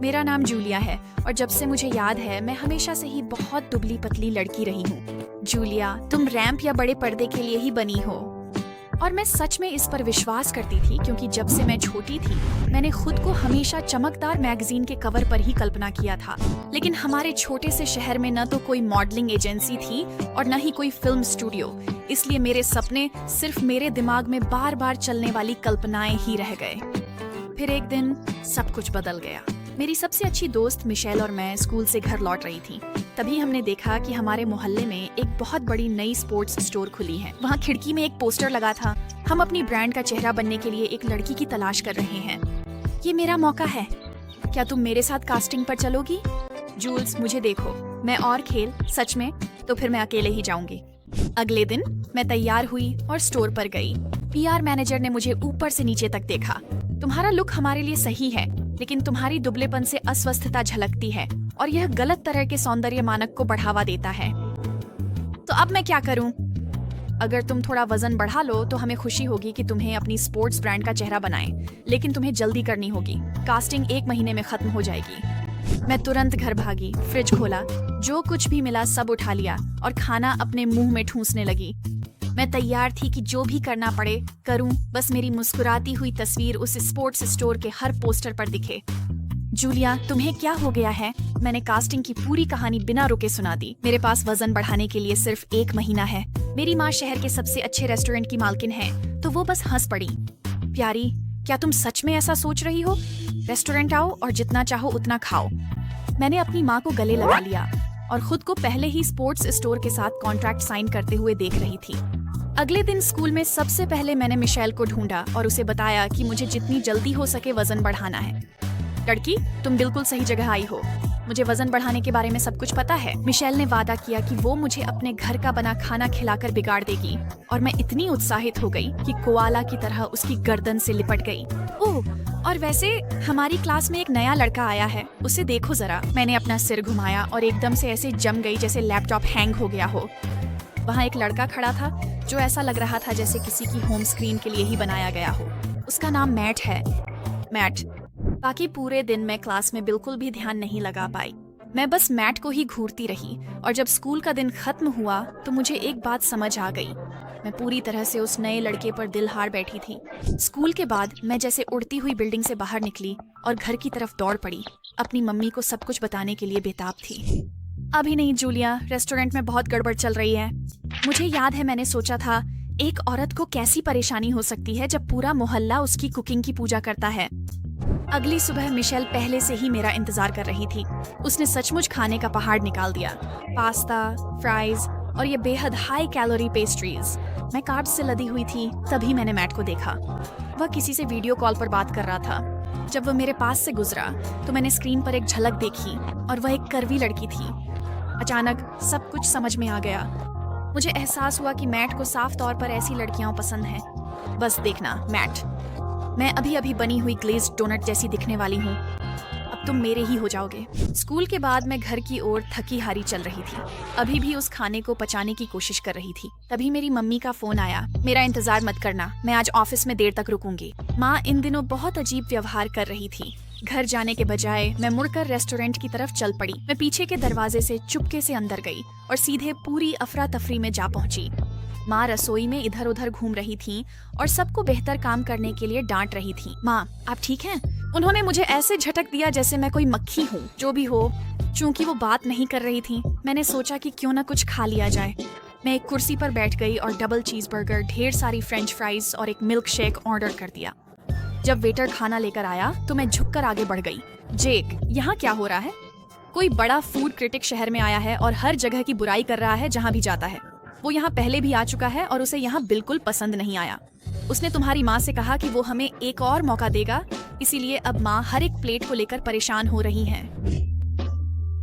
मेरा नाम जूलिया है और जब से मुझे याद है मैं हमेशा से ही बहुत दुबली पतली लड़की रही हूँ। जूलिया, तुम रैंप या बड़े पर्दे के लिए ही बनी हो। और मैं सच में इस पर विश्वास करती थी क्योंकि जब से मैं छोटी थी मैंने खुद को हमेशा चमकदार मैगजीन के कवर पर ही कल्पना किया था। लेकिन हमारे छोटे से शहर में न तो कोई मॉडलिंग एजेंसी थी और न ही कोई फिल्म स्टूडियो, इसलिए मेरे सपने सिर्फ मेरे दिमाग में बार बार चलने वाली कल्पनाएं ही रह गए। फिर एक दिन सब कुछ बदल गया। मेरी सबसे अच्छी दोस्त मिशेल और मैं स्कूल से घर लौट रही थी। तभी हमने देखा कि हमारे मोहल्ले में एक बहुत बड़ी नई स्पोर्ट्स स्टोर खुली है। वहाँ खिड़की में एक पोस्टर लगा था, हम अपनी ब्रांड का चेहरा बनने के लिए एक लड़की की तलाश कर रहे हैं। ये मेरा मौका है, क्या तुम मेरे साथ कास्टिंग पर चलोगी? जूल्स, मुझे देखो, मैं और खेल, सच में तो फिर मैं अकेले ही जाऊंगी। अगले दिन मैं तैयार हुई और स्टोर पर गई। पीआर मैनेजर ने मुझे ऊपर से नीचे तक देखा। तुम्हारा लुक हमारे लिए सही है, लेकिन तुम्हारी दुबलेपन से अस्वस्थता झलकती है और यह गलत तरह के सौंदर्य मानक को बढ़ावा देता है। तो अब मैं क्या करूं? अगर तुम थोड़ा वजन बढ़ा लो तो हमें खुशी होगी कि तुम्हें अपनी स्पोर्ट्स ब्रांड का चेहरा बनाएं, लेकिन तुम्हें जल्दी करनी होगी। कास्टिंग 1 महीने में खत्म हो जाएगी। मैं तुरंत घर भागी, फ्रिज खोला, जो कुछ भी मिला सब उठा लिया और खाना अपने मुंह में ठूंसने लगी। मैं तैयार थी कि जो भी करना पड़े करूं, बस मेरी मुस्कुराती हुई तस्वीर उस स्पोर्ट्स स्टोर के हर पोस्टर पर दिखे। जूलिया, तुम्हें क्या हो गया है? मैंने कास्टिंग की पूरी कहानी बिना रुके सुना दी। मेरे पास वजन बढ़ाने के लिए सिर्फ 1 महीना है। मेरी माँ शहर के सबसे अच्छे रेस्टोरेंट की मालकिन है। तो वो बस हंस पड़ी। प्यारी, क्या तुम सच में ऐसा सोच रही हो? रेस्टोरेंट आओ और जितना चाहो उतना खाओ। मैंने अपनी माँ को गले लगा लिया और खुद को पहले ही स्पोर्ट्स स्टोर के साथ कॉन्ट्रैक्ट साइन करते हुए देख रही थी। अगले दिन स्कूल में सबसे पहले मैंने मिशेल को ढूंढा और उसे बताया कि मुझे जितनी जल्दी हो सके वजन बढ़ाना है। लड़की, तुम बिल्कुल सही जगह आई हो। मुझे वजन बढ़ाने के बारे में सब कुछ पता है। मिशेल ने वादा किया कि वो मुझे अपने घर का बना खाना खिलाकर बिगाड़ देगी और मैं इतनी उत्साहित हो गई कि कोआला की तरह उसकी गर्दन से लिपट गई। ओह, और वैसे हमारी क्लास में एक नया लड़का आया है, उसे देखो जरा। मैंने अपना सिर घुमाया और एकदम से ऐसे जम गई जैसे लैपटॉप हैंग हो गया हो। वहाँ एक लड़का खड़ा था जो ऐसा लग रहा था जैसे किसी की होम स्क्रीन के लिए ही बनाया गया हो। उसका नाम मैट है। मैट। बाकी पूरे दिन मैं क्लास में बिल्कुल भी ध्यान नहीं लगा पाई। मैं बस मैट को ही घूरती रही और जब स्कूल का दिन खत्म हुआ तो मुझे एक बात समझ आ गई। मैं पूरी तरह से उस नए लड़के पर दिल हार बैठी थी। स्कूल के बाद मैं जैसे उड़ती हुई बिल्डिंग से बाहर निकली और घर की तरफ दौड़ पड़ी। अपनी मम्मी को सब कुछ बताने के लिए बेताब थी। अभी नहीं जूलिया, रेस्टोरेंट में बहुत गड़बड़ चल रही है। मुझे याद है मैंने सोचा था एक औरत को कैसी परेशानी हो सकती है जब पूरा मोहल्ला उसकी कुकिंग की पूजा करता है। अगली सुबह मिशेल पहले से ही मेरा इंतजार कर रही थी। उसने सचमुच खाने का पहाड़ निकाल दिया। पास्ता, फ्राइज और ये बेहद हाई कैलोरी पेस्ट्रीज। मैं कार्ब्स से लदी हुई थी। तभी मैंने मैट को देखा। वह किसी से वीडियो कॉल पर बात कर रहा था। जब वह मेरे पास से गुजरा तो मैंने स्क्रीन पर एक झलक देखी और वह एक कर्वी लड़की थी। अचानक सब कुछ समझ में आ गया। मुझे एहसास हुआ कि मैट को साफ तौर पर ऐसी लड़कियां पसंद हैं। बस देखना मैट, मैं अभी अभी बनी हुई ग्लेज्ड डोनट जैसी दिखने वाली हूँ। अब तुम मेरे ही हो जाओगे। स्कूल के बाद मैं घर की ओर थकी हारी चल रही थी। अभी भी उस खाने को पचाने की कोशिश कर रही थी। तभी मेरी मम्मी का फोन आया। मेरा इंतजार मत करना, मैं आज ऑफिस में देर तक रुकूंगी। माँ इन दिनों बहुत अजीब व्यवहार कर रही थी। घर जाने के बजाय मैं मुड़कर रेस्टोरेंट की तरफ चल पड़ी। मैं पीछे के दरवाजे से चुपके से अंदर गई और सीधे पूरी अफरा तफरी में जा पहुंची। माँ रसोई में इधर उधर घूम रही थी और सबको बेहतर काम करने के लिए डांट रही थी। माँ, आप ठीक हैं? उन्होंने मुझे ऐसे झटक दिया जैसे मैं कोई मक्खी हूँ। जो भी हो, चूंकि वो बात नहीं कर रही थी, मैंने सोचा कि क्यों ना कुछ खा लिया जाए। मैं एक कुर्सी पर बैठ गई और डबल चीज़बर्गर, ढेर सारी फ्रेंच फ्राइज और एक मिल्क शेक ऑर्डर कर दिया। जब वेटर खाना लेकर आया तो मैं झुककर आगे बढ़ गई। जेक, यहाँ क्या हो रहा है? कोई बड़ा फूड क्रिटिक शहर में आया है और हर जगह की बुराई कर रहा है जहाँ भी जाता है। वो यहाँ पहले भी आ चुका है और उसे यहाँ बिल्कुल पसंद नहीं आया। उसने तुम्हारी माँ से कहा कि वो हमें एक और मौका देगा, इसीलिए अब माँ हर एक प्लेट को लेकर परेशान हो रही हैं।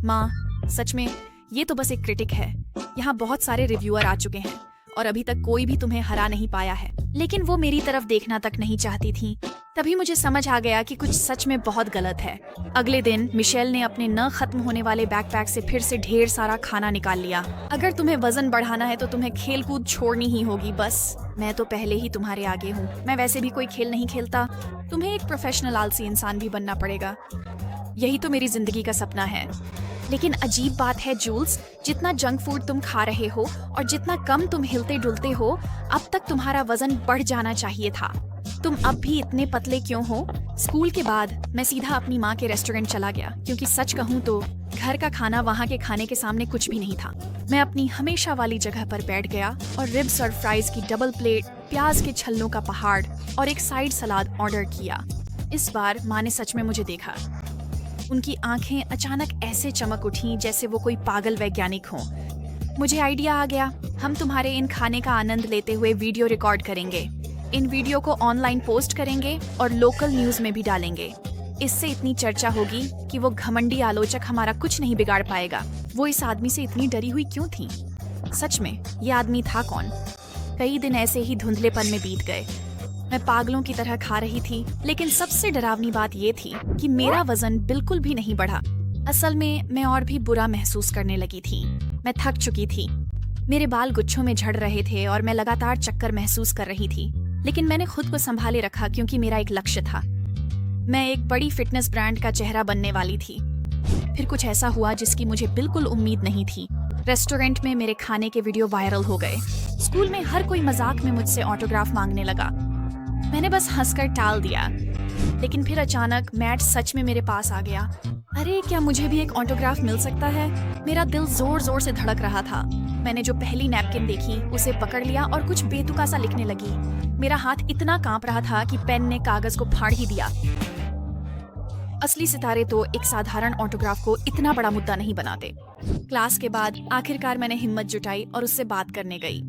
माँ, सच में ये तो बस एक क्रिटिक है। यहाँ बहुत सारे रिव्यूअर आ चुके हैं और अभी तक कोई भी तुम्हें हरा नहीं पाया है। लेकिन वो मेरी तरफ देखना तक नहीं चाहती थी। तभी मुझे समझ आ गया कि कुछ सच में बहुत गलत है। अगले दिन मिशेल ने अपने न खत्म होने वाले बैकपैक से फिर से ढेर सारा खाना निकाल लिया। अगर तुम्हें वजन बढ़ाना है तो तुम्हें खेल कूद छोड़नी ही होगी। बस मैं तो पहले ही तुम्हारे आगे हूँ। मैं वैसे भी कोई खेल नहीं खेलता। तुम्हें एक प्रोफेशनल आलसी इंसान भी बनना पड़ेगा। यही तो मेरी जिंदगी का सपना है। लेकिन अजीब बात है जूल्स, जितना जंक फूड तुम खा रहे हो और जितना कम तुम हिलते डुलते हो, अब तक तुम्हारा वजन बढ़ जाना चाहिए था। तुम अब भी इतने पतले क्यों हो? स्कूल के बाद मैं सीधा अपनी माँ के रेस्टोरेंट चला गया, क्योंकि सच कहूँ तो घर का खाना वहाँ के खाने के सामने कुछ भी नहीं था। मैं अपनी हमेशा वाली जगह पर बैठ गया और रिब्स और फ्राइज की डबल प्लेट, प्याज के छल्लों का पहाड़ और एक साइड सलाद ऑर्डर किया। इस बार माँ ने सच में मुझे देखा। उनकी आंखें अचानक ऐसे चमक उठी जैसे वो कोई पागल वैज्ञानिक हो। मुझे आइडिया आ गया, हम तुम्हारे इन खाने का आनंद लेते हुए वीडियो रिकॉर्ड करेंगे। इन वीडियो को ऑनलाइन पोस्ट करेंगे और लोकल न्यूज में भी डालेंगे। इससे इतनी चर्चा होगी कि वो घमंडी आलोचक हमारा कुछ नहीं बिगाड़ पाएगा। वो इस आदमी से इतनी डरी हुई क्यों थी? सच में ये आदमी था कौन? कई दिन ऐसे ही धुंधलेपन में बीत गए। मैं पागलों की तरह खा रही थी, लेकिन सबसे डरावनी बात ये थी कि मेरा वजन बिल्कुल भी नहीं बढ़ा। असल में मैं और भी बुरा महसूस करने लगी थी। मैं थक चुकी थी। मेरे बाल गुच्छों में झड़ रहे थे और मैं लगातार चक्कर महसूस कर रही थी, लेकिन मैंने खुद को संभाले रखा क्योंकि मेरा एक लक्ष्य था। मैं एक बड़ी फिटनेस ब्रांड का चेहरा बनने वाली थी। फिर कुछ ऐसा हुआ जिसकी मुझे बिल्कुल उम्मीद नहीं थी। रेस्टोरेंट में मेरे खाने के वीडियो वायरल हो गए। स्कूल में हर कोई मजाक में मुझसे ऑटोग्राफ मांगने लगा। मैंने बस हंसकर टाल दिया, लेकिन फिर अचानक मैट सच में मेरे पास आ गया। अरे क्या मुझे भी एक ऑटोग्राफ मिल सकता है? मेरा दिल जोर जोर से धड़क रहा था। मैंने जो पहली नैपकिन देखी उसे पकड़ लिया और कुछ बेतुका सा लिखने लगी। मेरा हाथ इतना कांप रहा था कि पेन ने कागज को फाड़ ही दिया। असली सितारे तो एक साधारण ऑटोग्राफ को इतना बड़ा मुद्दा नहीं बनाते। क्लास के बाद आखिरकार मैंने हिम्मत जुटाई और उससे बात करने गई।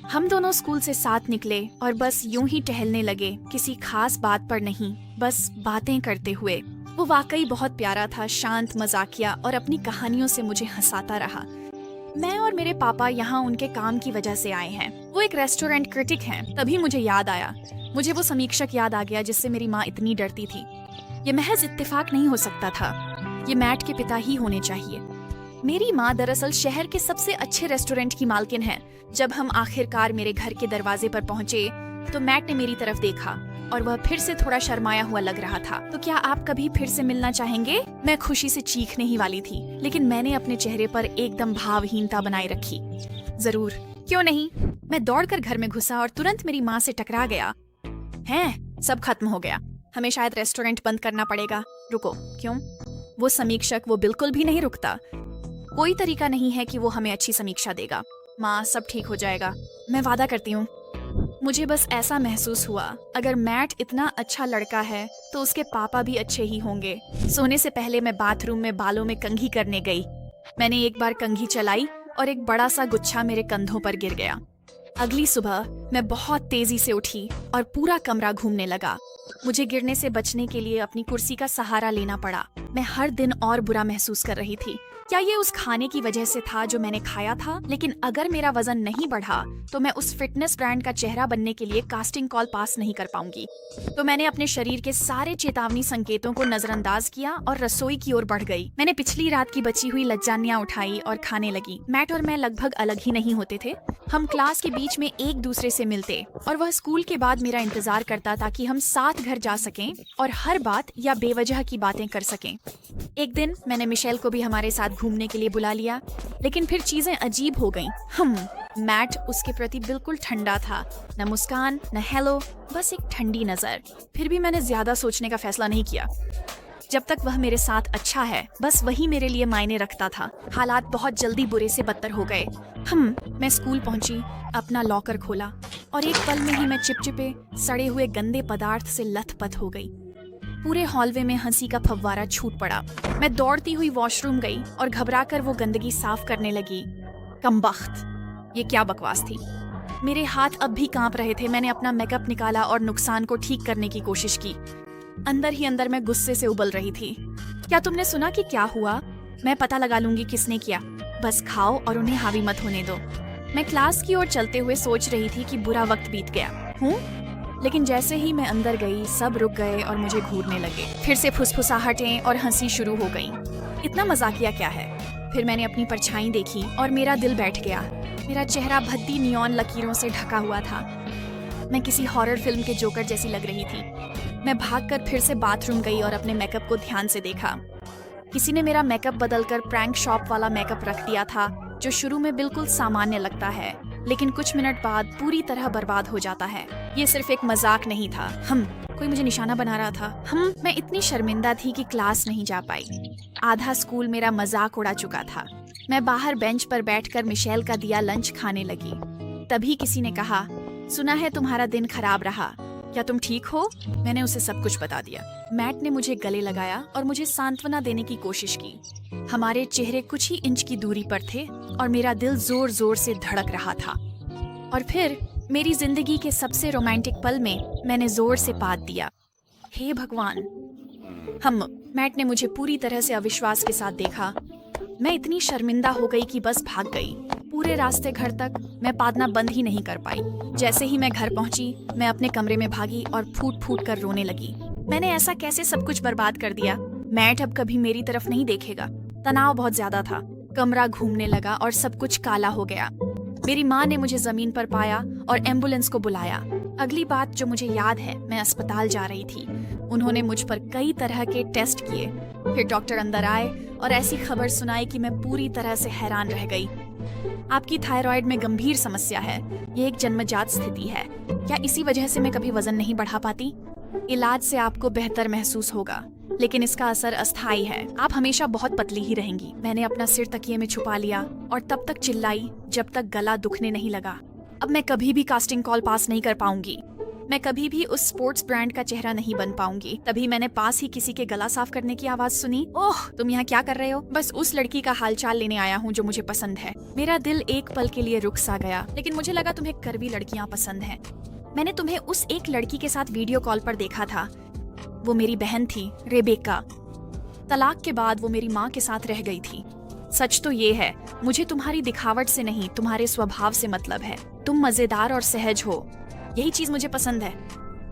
हम दोनों स्कूल से साथ निकले और बस यूं ही टहलने लगे, किसी खास बात पर नहीं, बस बातें करते हुए। वो वाकई बहुत प्यारा था, शांत, मजाकिया और अपनी कहानियों से मुझे हंसाता रहा। मैं और मेरे पापा यहाँ उनके काम की वजह से आए हैं। वो एक रेस्टोरेंट क्रिटिक हैं। तभी मुझे याद आया, मुझे वो समीक्षक याद आ गया जिससे मेरी माँ इतनी डरती थी। ये महज इत्तेफाक नहीं हो सकता था, ये मैट के पिता ही होने चाहिए। मेरी माँ दरअसल शहर के सबसे अच्छे रेस्टोरेंट की मालकिन है। जब हम आखिरकार मेरे घर के दरवाजे पर पहुँचे तो मैट ने मेरी तरफ देखा और वह फिर से थोड़ा शर्माया हुआ लग रहा था। तो क्या आप कभी फिर से मिलना चाहेंगे? मैं खुशी से चीखने ही वाली थी, लेकिन मैंने अपने चेहरे पर एकदम भावहीनता बनाए रखी। जरूर, क्यों नहीं। मैं दौड़कर घर में घुसा और तुरंत मेरी माँ से टकरा गया। हैं, सब खत्म हो गया, हमें शायद रेस्टोरेंट बंद करना पड़ेगा। रुको, क्यों? वो समीक्षक, वो बिल्कुल भी नहीं रुकता। कोई तरीका नहीं है कि वो हमें अच्छी समीक्षा देगा। माँ, सब ठीक हो जाएगा, मैं वादा करती हूँ। मुझे बस ऐसा महसूस हुआ, अगर मैट इतना अच्छा लड़का है तो उसके पापा भी अच्छे ही होंगे। सोने से पहले मैं बाथरूम में बालों में कंघी करने गई। मैंने एक बार कंघी चलाई और एक बड़ा सा गुच्छा मेरे कंधों पर गिर गया। अगली सुबह मैं बहुत तेजी से उठी और पूरा कमरा घूमने लगा। मुझे गिरने से बचने के लिए अपनी कुर्सी का सहारा लेना पड़ा। मैं हर दिन और बुरा महसूस कर रही थी। क्या ये उस खाने की वजह से था जो मैंने खाया था? लेकिन अगर मेरा वजन नहीं बढ़ा तो मैं उस फिटनेस ब्रांड का चेहरा बनने के लिए कास्टिंग कॉल पास नहीं कर पाऊंगी। तो मैंने अपने शरीर के सारे चेतावनी संकेतों को नजरअंदाज किया और रसोई की ओर बढ़ गई। मैंने पिछली रात की बची हुई लज्जानियां उठाई और खाने लगी। मैट और मैं लगभग अलग ही नहीं होते थे। हम क्लास के बीच में एक दूसरे से मिलते और वह स्कूल के बाद मेरा इंतजार करता ताकि हम साथ घर जा सकें और हर बात या बेवजह की बातें कर सकें। एक दिन मैंने मिशेल को भी हमारे साथ घूमने के लिए बुला लिया, लेकिन फिर चीजें अजीब हो गईं। मैट उसके प्रति बिल्कुल ठंडा था, न मुस्कान न हेलो, बस एक ठंडी नजर। फिर भी मैंने ज्यादा सोचने का फैसला नहीं किया। जब तक वह मेरे साथ अच्छा है, बस वही मेरे लिए मायने रखता था। हालात बहुत जल्दी बुरे से बदतर हो गए। मैं स्कूल पहुंची, अपना लॉकर खोला और एक पल में ही मैं चिपचिपे सड़े हुए गंदे पदार्थ से लथपथ हो गई। पूरे हॉलवे में हंसी का फव्वारा छूट पड़ा। मैं दौड़ती हुई वॉशरूम गई और घबराकर वो गंदगी साफ करने लगी। कमबख्त, ये क्या बकवास थी। मेरे हाथ अब भी कांप रहे थे। मैंने अपना मेकअप निकाला और नुकसान को ठीक करने की कोशिश की। अंदर ही अंदर मैं गुस्से से उबल रही थी। क्या तुमने सुना कि क्या हुआ? मैं पता लगा लूंगी किसने किया। बस खाओ और उन्हें हावी मत होने दो। मैं क्लास की ओर चलते हुए सोच रही थी कि बुरा वक्त बीत गया हूँ, लेकिन जैसे ही मैं अंदर गई सब रुक गए और मुझे घूरने लगे। फिर से फुसफुसाहटें और हंसी शुरू हो गई। इतना मजाकिया क्या है? फिर मैंने अपनी परछाई देखी और मेरा दिल बैठ गया। मेरा चेहरा भद्दी नियॉन लकीरों से ढका हुआ था। मैं किसी हॉरर फिल्म के जोकर जैसी लग रही थी। मैं भागकर फिर से बाथरूम गई और अपने मेकअप को ध्यान से देखा। किसी ने मेरा मेकअप बदलकर प्रैंक शॉप वाला मेकअप रख दिया था, जो शुरू में बिल्कुल सामान्य लगता है, लेकिन कुछ मिनट बाद पूरी तरह बर्बाद हो जाता है। ये सिर्फ एक मजाक नहीं था। कोई मुझे निशाना बना रहा था। मैं इतनी शर्मिंदा थी कि क्लास नहीं जा पाई। आधा स्कूल मेरा मजाक उड़ा चुका था। मैं बाहर बेंच पर बैठकर मिशेल का दिया लंच खाने लगी। तभी किसी ने कहा, सुना है तुम्हारा दिन खराब रहा, क्या तुम ठीक हो? मैंने उसे सब कुछ बता दिया। मैट ने मुझे गले लगाया और मुझे सांत्वना देने की कोशिश की। हमारे चेहरे कुछ ही इंच की दूरी पर थे और मेरा दिल जोर जोर से धड़क रहा था। और फिर मेरी जिंदगी के सबसे रोमांटिक पल में मैंने जोर से पाद दिया। हे भगवान! मैट ने मुझे पूरी तरह से अविश्वास के साथ देखा। मैं इतनी शर्मिंदा हो गई कि बस भाग गई। पूरे रास्ते घर तक मैं पादना बंद ही नहीं कर पाई। जैसे ही मैं घर पहुंची, मैं अपने कमरे में भागी और फूट फूट कर रोने लगी। मैंने ऐसा कैसे सब कुछ बर्बाद कर दिया? मैट अब कभी मेरी तरफ नहीं देखेगा। तनाव बहुत ज्यादा था। कमरा घूमने लगा और सब कुछ काला हो गया। मेरी माँ ने मुझे जमीन पर पाया और एम्बुलेंस को बुलाया। अगली बात जो मुझे याद है, मैं अस्पताल जा रही थी। उन्होंने मुझ पर कई तरह के टेस्ट किए। फिर डॉक्टर अंदर आए और ऐसी खबर सुनाई कि मैं पूरी तरह से हैरान रह गई। आपकी थायराइड में गंभीर समस्या है। ये एक जन्मजात स्थिति है। क्या इसी वजह से मैं कभी वजन नहीं बढ़ा पाती? इलाज से आपको बेहतर महसूस होगा, लेकिन इसका असर अस्थायी है। आप हमेशा बहुत पतली ही रहेंगी। मैंने अपना सिर तकिए में छुपा लिया और तब तक चिल्लाई जब तक गला दुखने नहीं लगा। अब मैं कभी भी कास्टिंग कॉल पास नहीं कर पाऊंगी। मैं कभी भी उस स्पोर्ट्स ब्रांड का चेहरा नहीं बन पाऊंगी। तभी मैंने पास ही किसी के गला साफ करने की आवाज सुनी। ओह, तुम यहाँ क्या कर रहे हो? बस उस लड़की का हालचाल लेने आया हूँ जो मुझे पसंद है। मेरा दिल एक पल के लिए रुक सा गया, लेकिन मुझे लगा तुम्हें करवी लड़कियाँ पसंद हैं। मैंने तुम्हें उस एक लड़की के साथ वीडियो कॉल पर देखा था। वो मेरी बहन थी, रेबेका। तलाक के बाद वो मेरी माँ के साथ रह गई थी। सच तो ये है, मुझे तुम्हारी दिखावट से नहीं, तुम्हारे स्वभाव से मतलब है। तुम मजेदार और सहज हो। यही चीज मुझे पसंद है।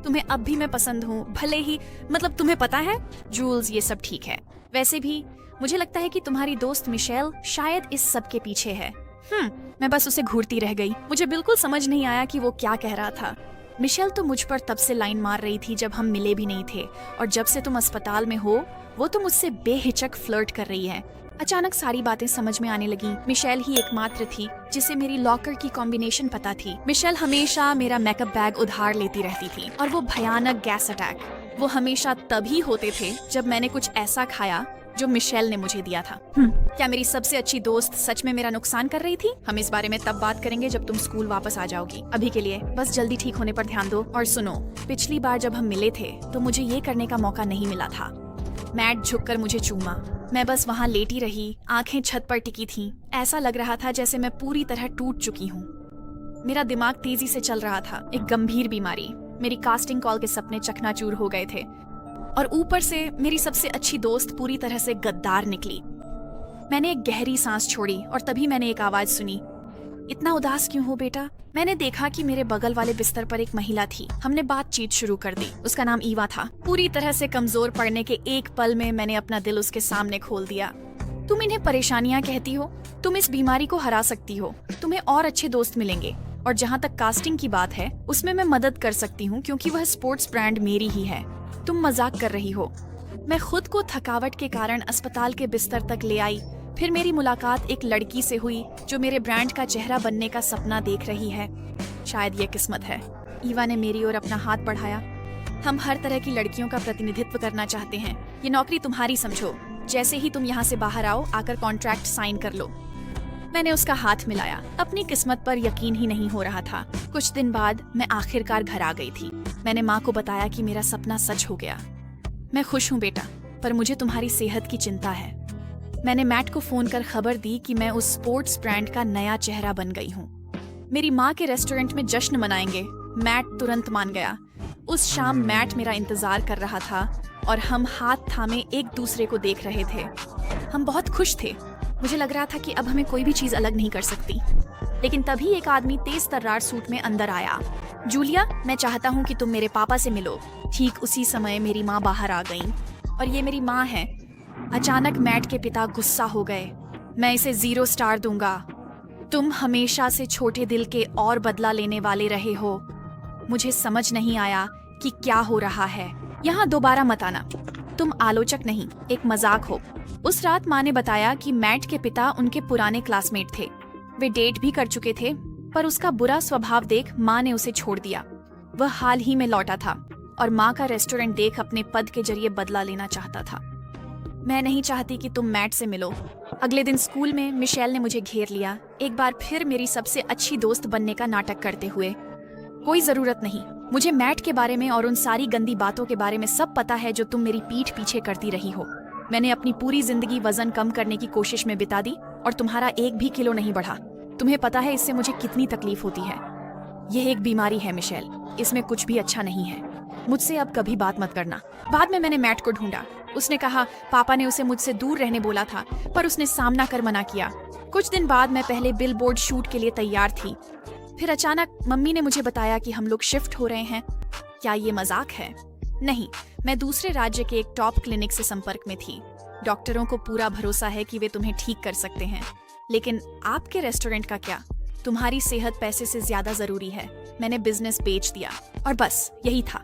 तुम्हें अब भी मैं पसंद हूँ, भले ही तुम्हें पता है जूल्स, ये सब ठीक है। वैसे भी मुझे लगता है कि तुम्हारी दोस्त मिशेल शायद इस सब के पीछे है। मैं बस उसे घूरती रह गई। मुझे बिल्कुल समझ नहीं आया कि वो क्या कह रहा था। मिशेल तो मुझ पर तब से लाइन मार रही थी जब हम मिले भी नहीं थे, और जब से तुम अस्पताल में हो वो तो मुझसे बेहिचक फ्लर्ट कर रही है। अचानक सारी बातें समझ में आने लगी। मिशेल ही एकमात्र थी जिसे मेरी लॉकर की कॉम्बिनेशन पता थी। मिशेल हमेशा मेरा मेकअप बैग उधार लेती रहती थी, और वो भयानक गैस अटैक वो हमेशा तभी होते थे जब मैंने कुछ ऐसा खाया जो मिशेल ने मुझे दिया था। क्या मेरी सबसे अच्छी दोस्त सच में मेरा नुकसान कर रही थी? हम इस बारे में तब बात करेंगे जब तुम स्कूल वापस आ जाओगी। अभी के लिए बस जल्दी ठीक होने पर ध्यान दो। और सुनो, पिछली बार जब हम मिले थे तो मुझे ये करने का मौका नहीं मिला था। मैट झुककर मुझे चूमा। मैं बस वहाँ लेटी रही, आंखें छत पर टिकी थीं। ऐसा लग रहा था जैसे मैं पूरी तरह टूट चुकी हूँ। मेरा दिमाग तेजी से चल रहा था। एक गंभीर बीमारी, मेरी कास्टिंग कॉल के सपने चकनाचूर हो गए थे, और ऊपर से मेरी सबसे अच्छी दोस्त पूरी तरह से गद्दार निकली। मैंने एक गहरी सांस छोड़ी और तभी मैंने एक आवाज सुनी, इतना उदास क्यों हो बेटा? मैंने देखा कि मेरे बगल वाले बिस्तर पर एक महिला थी। हमने बातचीत शुरू कर दी। उसका नाम ईवा था। पूरी तरह से कमजोर पड़ने के एक पल में मैंने अपना दिल उसके सामने खोल दिया। तुम इन्हें परेशानियां कहती हो? तुम इस बीमारी को हरा सकती हो। तुम्हें और अच्छे दोस्त मिलेंगे, और जहाँ तक कास्टिंग की बात है उसमें मैं मदद कर सकती हूँ, क्योंकि वह स्पोर्ट्स ब्रांड मेरी ही है। तुम मजाक कर रही हो। मैं खुद को थकावट के कारण अस्पताल के बिस्तर तक ले आई। फिर मेरी मुलाकात एक लड़की से हुई जो मेरे ब्रांड का चेहरा बनने का सपना देख रही है। शायद ये किस्मत है। ईवा ने मेरी ओर अपना हाथ बढ़ाया। हम हर तरह की लड़कियों का प्रतिनिधित्व करना चाहते हैं। ये नौकरी तुम्हारी समझो। जैसे ही तुम यहाँ से बाहर आओ, आकर कॉन्ट्रैक्ट साइन कर लो। मैंने उसका हाथ मिलाया। अपनी किस्मत पर यकीन ही नहीं हो रहा था। कुछ दिन बाद मैं आखिरकार घर आ गई थी। मैंने माँ को बताया कि मेरा सपना सच हो गया। मैं खुश हूँ बेटा, पर मुझे तुम्हारी सेहत की चिंता है। मैंने मैट को फोन कर खबर दी कि मैं उस स्पोर्ट्स ब्रांड का नया चेहरा बन गई हूँ। मेरी माँ के रेस्टोरेंट में जश्न मनाएंगे। मैट तुरंत मान गया। उस शाम मैट मेरा इंतजार कर रहा था और हम हाथ थामे एक दूसरे को देख रहे थे। हम बहुत खुश थे। मुझे लग रहा था कि अब हमें कोई भी चीज अलग नहीं कर सकती। लेकिन तभी एक आदमी तेज तर्रार सूट में अंदर आया। जूलिया, मैं चाहता हूँ कि तुम मेरे पापा से मिलो। ठीक उसी समय मेरी माँ बाहर आ गई। और ये मेरी माँ है। अचानक मैट के पिता गुस्सा हो गए। मैं इसे 0 स्टार दूंगा। तुम हमेशा से छोटे दिल के और बदला लेने वाले रहे हो। मुझे समझ नहीं आया कि क्या हो रहा है। यहाँ दोबारा मत आना। तुम आलोचक नहीं, एक मजाक हो। उस रात माँ ने बताया कि मैट के पिता उनके पुराने क्लासमेट थे। वे डेट भी कर चुके थे, पर उसका बुरा स्वभाव देख माँ ने उसे छोड़ दिया। वह हाल ही में लौटा था और माँ का रेस्टोरेंट देख अपने पद के जरिए बदला लेना चाहता था। मैं नहीं चाहती कि तुम मैट से मिलो। अगले दिन स्कूल में मिशेल ने मुझे घेर लिया, एक बार फिर मेरी सबसे अच्छी दोस्त बनने का नाटक करते हुए। कोई जरूरत नहीं, मुझे मैट के बारे में और उन सारी गंदी बातों के बारे में सब पता है जो तुम मेरी पीठ पीछे करती रही हो। मैंने अपनी पूरी जिंदगी वजन कम करने की कोशिश में बिता दी और तुम्हारा 1 भी किलो नहीं बढ़ा। तुम्हें पता है इससे मुझे कितनी तकलीफ होती है। यह एक बीमारी है मिशेल, इसमें कुछ भी अच्छा नहीं है। मुझसे अब कभी बात मत करना। बाद में मैंने मैट को ढूंढा। उसने कहा पापा ने उसे मुझसे दूर रहने बोला था, पर उसने सामना कर मना किया। कुछ दिन बाद मैं पहले बिलबोर्ड शूट के लिए तैयार थी। फिर अचानक मम्मी ने मुझे बताया कि हम लोग शिफ्ट हो रहे हैं। क्या ये मजाक है? नहीं, मैं दूसरे राज्य के एक टॉप क्लिनिक से संपर्क में थी। डॉक्टरों को पूरा भरोसा है कि वे तुम्हें ठीक कर सकते हैं, लेकिन आपके रेस्टोरेंट का क्या? तुम्हारी सेहत पैसे से ज्यादा जरूरी है। मैंने बिजनेस बेच दिया और बस यही था।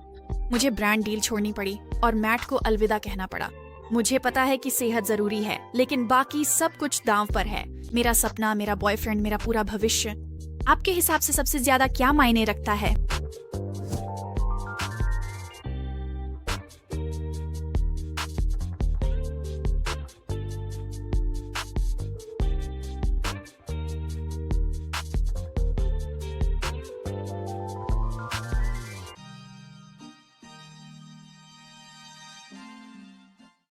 मुझे ब्रांड डील छोड़नी पड़ी और मैट को अलविदा कहना पड़ा। मुझे पता है कि सेहत जरूरी है, लेकिन बाकी सब कुछ दांव पर है। मेरा सपना, मेरा बॉयफ्रेंड, मेरा पूरा भविष्य। आपके हिसाब से सबसे ज्यादा क्या मायने रखता है?